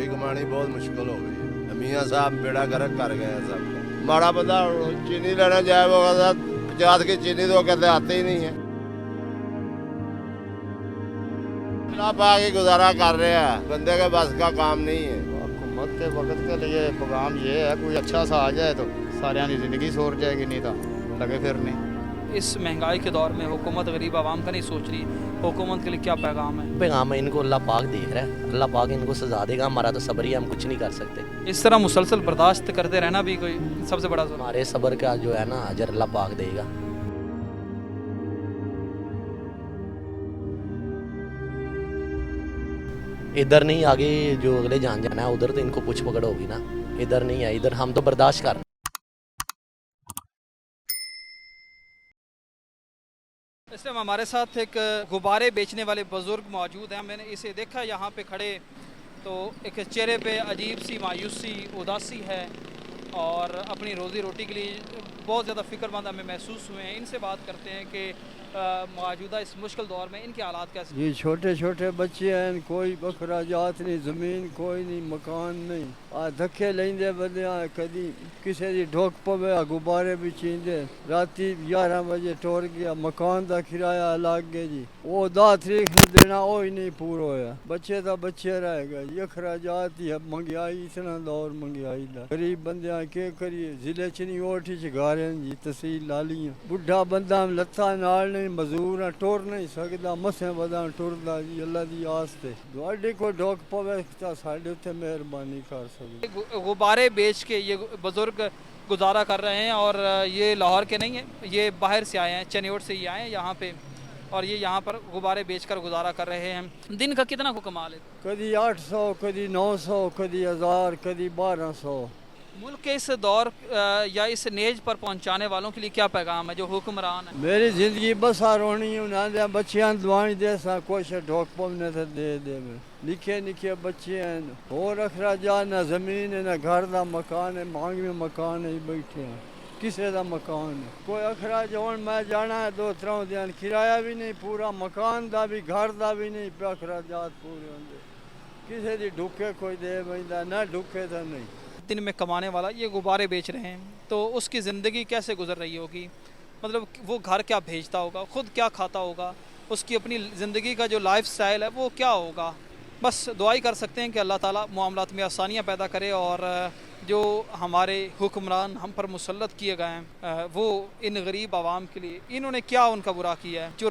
रोटी कमानी बहुत मुश्किल हो गई है। मियाँ साहब बेड़ा गर्क कर गए हैं सबका। माड़ा बंदा चीनी लेना जाए वो कहता 50 की चीनी तो कहते आते ही नहीं है। आप आगे गुजारा कर रहे हैं, बंदे के बस का काम नहीं है। हुकूमत के वक्त के लिए पैगाम ये है, कोई अच्छा सा आ जाए तो सारियां की ज़िंदगी सोर जाएगी, नहीं तो लगे फिरने। इस महंगाई के दौर में हुकूमत गरीब आवाम का नहीं सोच रही, हुकूमत के लिए क्या पैगाम है? पैगाम है, इनको अल्लाह पाक देख रहा है, अल्लाह पाक इनको सजा देगा। हमारा तो सब्र ही, हम कुछ नहीं कर सकते। इस तरह मुसलसल बर्दाश्त करते रहना भी कोई सबसे बड़ा जुल्म। हमारे सब्र का जो है ना अजर अल्लाह पाक देगा। इधर नहीं, आगे जो अगले जान जाना है उधर तो इनको पुछ पकड़ होगी ना। इधर नहीं है, इधर हम तो बर्दाश्त कर। इस टाइम हमारे साथ एक गुब्बारे बेचने वाले बुजुर्ग मौजूद हैं। मैंने इसे देखा यहाँ पे खड़े तो एक चेहरे पे अजीब सी मायूसी, उदासी है और अपनी रोज़ी रोटी के लिए बहुत ज़्यादा फ़िक्रमंद हमें महसूस हुए हैं। इनसे बात करते हैं कि मौजूदा इस मुश्किल दौर में इनके हालात कैसे। ये छोटे छोटे बच्चे हैं, कोई अखराजात नहीं, ज़मीन कोई नहीं, मकान नहीं। आ धक्के लेंदे बंदे, कदी किसी दी ढोक पवे, गुब्बारे भी चींदे। राती 11 बजे टोर गया, मकान का किराया अलग है जी, वो 10 तरीक नूं देना वो ही नहीं पूरा होया। बच्चे तो बच्चे रह गए, ये अखराजात ही है, महंगाई इतना दौर महंगाई दा। गरीब बंदे के करिए, जिले च नहीं ओठी च गा रहे जी, तहसील लालियां। बुढ़ा बंदा लत्ता नाल नहीं, मजदूर टुर नहीं सकता, मसें बदा टुरदा जी, अल्लाह दी आस ते। दुआडे को ढोक पवे तां साडे उत्ते मेहरबानी कर सकदे। गुब्बारे बेच के ये बुजुर्ग गुजारा कर रहे हैं और ये लाहौर के नहीं हैं, ये बाहर से आए हैं, चनियोट से ही आए हैं यहाँ पे और ये यहाँ पर गुब्बारे बेचकर गुजारा कर रहे हैं। दिन का कितना को कमा लेते? कदी 800, कदी 900, कदी 1000, कदी 1200। मुल्क के इस दौर या इस नेज पर पहुंचाने वालों के लिए क्या पैगाम है जो हुक्मरान है? मेरी जिंदगी बसा रोनी उन्हें बच्चियां दुआई दे सा, कुछ ढोक पवने तो दे में। निके निके बच्चे हैं, और अखराजात, ना जमीन है, ना घर का मकान है, मांग में मकान है, बैठे हैं किसी का मकान है। कोई अखराज हूँ मैं जाना है 2-3 दिन, किराया भी नहीं पूरा, मकान का भी घर का भी नहीं, अखराजात पूरे होंगे। किसी की ढुके कोई दे बंदा, ना ढुके तो नहीं। दिन में कमाने वाला ये गुब्बारे बेच रहे हैं तो उसकी ज़िंदगी कैसे गुजर रही होगी? मतलब वो घर क्या भेजता होगा, ख़ुद क्या खाता होगा, उसकी अपनी ज़िंदगी का जो लाइफ स्टाइल है वो क्या होगा। बस दुआ ही कर सकते हैं कि अल्लाह ताला मामलात में आसानियाँ पैदा करे और जो हमारे हुक्मरान हम पर मुसल्लत किए गए हैं वो इन गरीब आवाम के लिए, इन्होंने क्या उनका बुरा किया है जो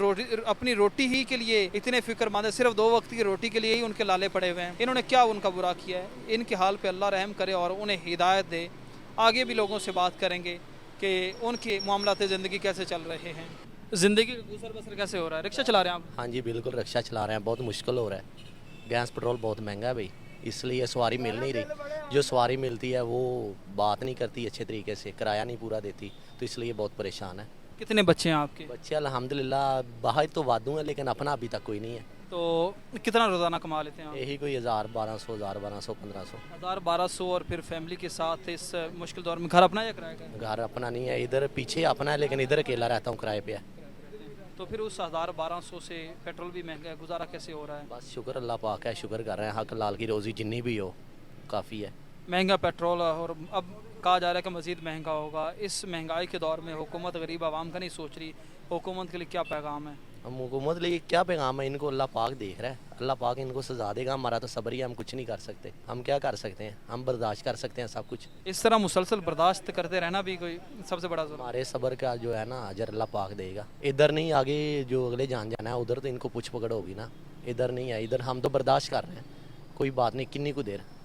अपनी रोटी ही के लिए इतने फ़िक्रमंद है, सिर्फ 2 वक्त की रोटी के लिए ही उनके लाले पड़े हुए हैं। इन्होंने क्या उनका बुरा किया है? इनके हाल पे अल्लाह रहम करे और उन्हें हिदायत दे। आगे भी लोगों से बात करेंगे कि उनके मामलात ज़िंदगी कैसे चल रहे हैं, ज़िंदगी का गुजर बसर कैसे हो रहा है। रिक्शा चला रहे हैं आप? हाँ जी बिल्कुल, रिक्शा चला रहे हैं, बहुत मुश्किल हो रहा है। गैस पेट्रोल बहुत महंगा है भाई, इसलिए सवारी मिल नहीं रही। जो सवारी मिलती है वो बात नहीं करती अच्छे तरीके से, किराया नहीं पूरा देती, तो इसलिए बहुत परेशान है। कितने बच्चे हैं आपके? बच्चे अल्हम्दुलिल्लाह बाहर तो वादू हैं, लेकिन अपना अभी तक कोई नहीं है। तो कितना रोज़ाना कमा लेते हैं आप? यही कोई 1000-1200, 1000-1200, 1500। 1000-1200 और फिर फैमिली के साथ इस मुश्किल दौर में घर अपना या किराए का? घर अपना नहीं है, इधर पीछे अपना है, लेकिन इधर अकेला रहता हूँ, किराए पे है। तो फिर उस 1000-1200 से पेट्रोल भी महंगा है, गुजारा कैसे हो रहा है? बस शुक्र अल्लाह पाक है, शुक्र कर रहे हैं, हक लाल की रोज़ी जितनी भी हो काफ़ी है। महंगा पेट्रोल और अब कहा जा रहा है कि मज़ीद महंगा होगा। इस महंगाई के दौर में हुकूमत गरीब आवाम का नहीं सोच रही, हुकूमत के लिए क्या पैगाम है? हम हुकूमत लिए क्या पैगाम है, इनको अल्लाह पाक देख रहा है, अल्लाह पाक इनको सजा देगा। हमारा तो सब्र ही, हम कुछ नहीं कर सकते। हम क्या कर सकते हैं, हम बर्दाश्त कर सकते हैं सब कुछ। इस तरह मुसलसल बर्दाश्त करते रहना भी कोई सबसे बड़ा जुल्म। हमारे सब्र का जो है ना अजर अल्लाह पाक देगा। इधर नहीं, आगे जो अगले जान जाना है उधर तो इनको पुछ पकड़ होगी ना। इधर नहीं है, इधर हम तो बर्दाश्त कर रहे हैं, कोई बात नहीं, किन्नी को देर।